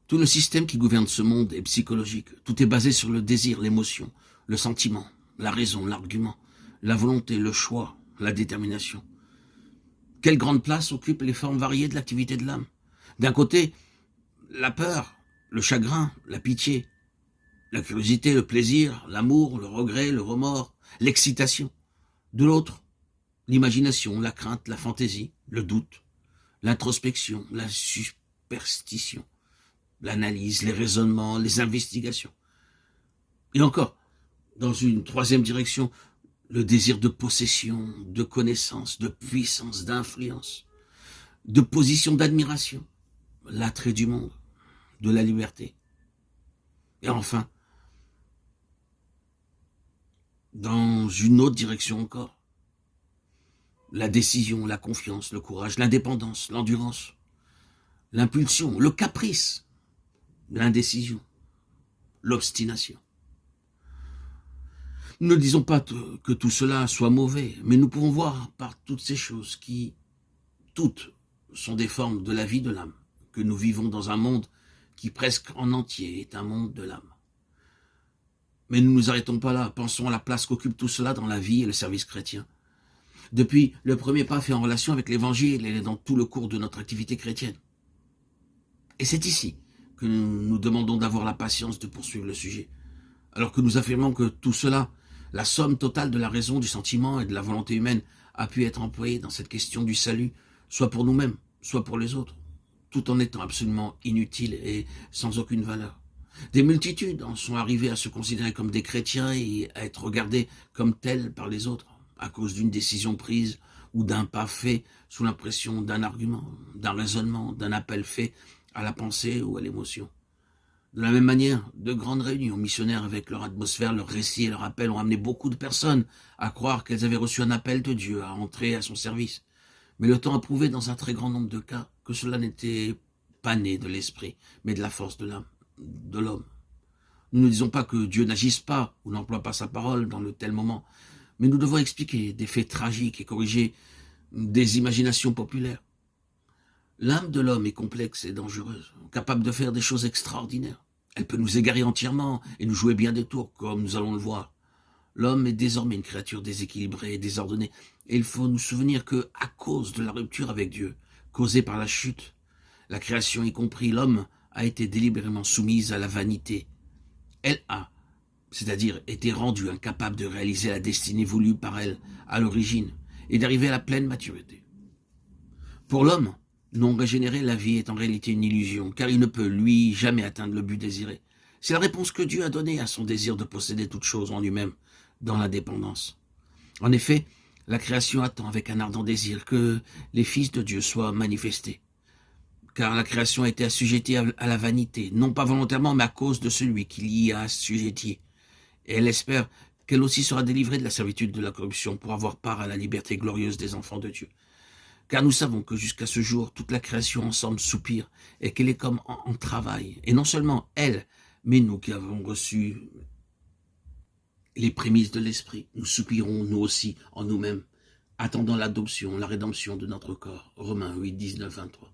Tout le système qui gouverne ce monde est psychologique. Tout est basé sur le désir, l'émotion, le sentiment, la raison, l'argument, la volonté, le choix, la détermination. Quelle grande place occupent les formes variées de l'activité de l'âme? D'un côté, la peur, le chagrin, la pitié, la curiosité, le plaisir, l'amour, le regret, le remords, l'excitation. De l'autre, l'imagination, la crainte, la fantaisie, le doute, l'introspection, la superstition, l'analyse, les raisonnements, les investigations. Et encore, dans une troisième direction, le désir de possession, de connaissance, de puissance, d'influence, de position, d'admiration, l'attrait du monde, de la liberté. Et enfin, dans une autre direction encore, la décision, la confiance, le courage, l'indépendance, l'endurance, l'impulsion, le caprice, l'indécision, l'obstination. Nous ne disons pas que tout cela soit mauvais, mais nous pouvons voir par toutes ces choses qui, toutes, sont des formes de la vie de l'âme, que nous vivons dans un monde qui presque en entier est un monde de l'âme. Mais nous ne nous arrêtons pas là, pensons à la place qu'occupe tout cela dans la vie et le service chrétien. Depuis le premier pas fait en relation avec l'Évangile et dans tout le cours de notre activité chrétienne. Et c'est ici que nous demandons d'avoir la patience de poursuivre le sujet, alors que nous affirmons que tout cela, la somme totale de la raison, du sentiment et de la volonté humaine, a pu être employée dans cette question du salut, soit pour nous-mêmes, soit pour les autres, tout en étant absolument inutile et sans aucune valeur. Des multitudes en sont arrivées à se considérer comme des chrétiens et à être regardés comme tels par les autres, à cause d'une décision prise ou d'un pas fait sous l'impression d'un argument, d'un raisonnement, d'un appel fait à la pensée ou à l'émotion. De la même manière, de grandes réunions missionnaires avec leur atmosphère, leur récit et leur appel ont amené beaucoup de personnes à croire qu'elles avaient reçu un appel de Dieu à entrer à son service. Mais le temps a prouvé dans un très grand nombre de cas que cela n'était pas né de l'esprit, mais de la force de l'âme, de l'homme. Nous ne disons pas que Dieu n'agisse pas ou n'emploie pas sa parole dans de tels moments, mais nous devons expliquer des faits tragiques et corriger des imaginations populaires. L'âme de l'homme est complexe et dangereuse, capable de faire des choses extraordinaires. Elle peut nous égarer entièrement et nous jouer bien des tours, comme nous allons le voir. L'homme est désormais une créature déséquilibrée et désordonnée, et il faut nous souvenir que, à cause de la rupture avec Dieu, causée par la chute, la création y compris l'homme, a été délibérément soumise à la vanité. Elle a, c'est-à-dire été rendue incapable de réaliser la destinée voulue par elle à l'origine et d'arriver à la pleine maturité. Pour l'homme, non régénéré, la vie est en réalité une illusion, car il ne peut, lui, jamais atteindre le but désiré. C'est la réponse que Dieu a donnée à son désir de posséder toute chose en lui-même, dans l'indépendance. En effet, la création attend avec un ardent désir que les fils de Dieu soient manifestés. Car la création a été assujettie à la vanité, non pas volontairement, mais à cause de celui qui l'y a assujettie. Et elle espère qu'elle aussi sera délivrée de la servitude de la corruption pour avoir part à la liberté glorieuse des enfants de Dieu. Car nous savons que jusqu'à ce jour, toute la création ensemble soupire et qu'elle est comme en travail. Et non seulement elle, mais nous qui avons reçu les prémices de l'esprit, nous soupirons nous aussi en nous-mêmes, attendant l'adoption, la rédemption de notre corps. Romains 8, 19, 23.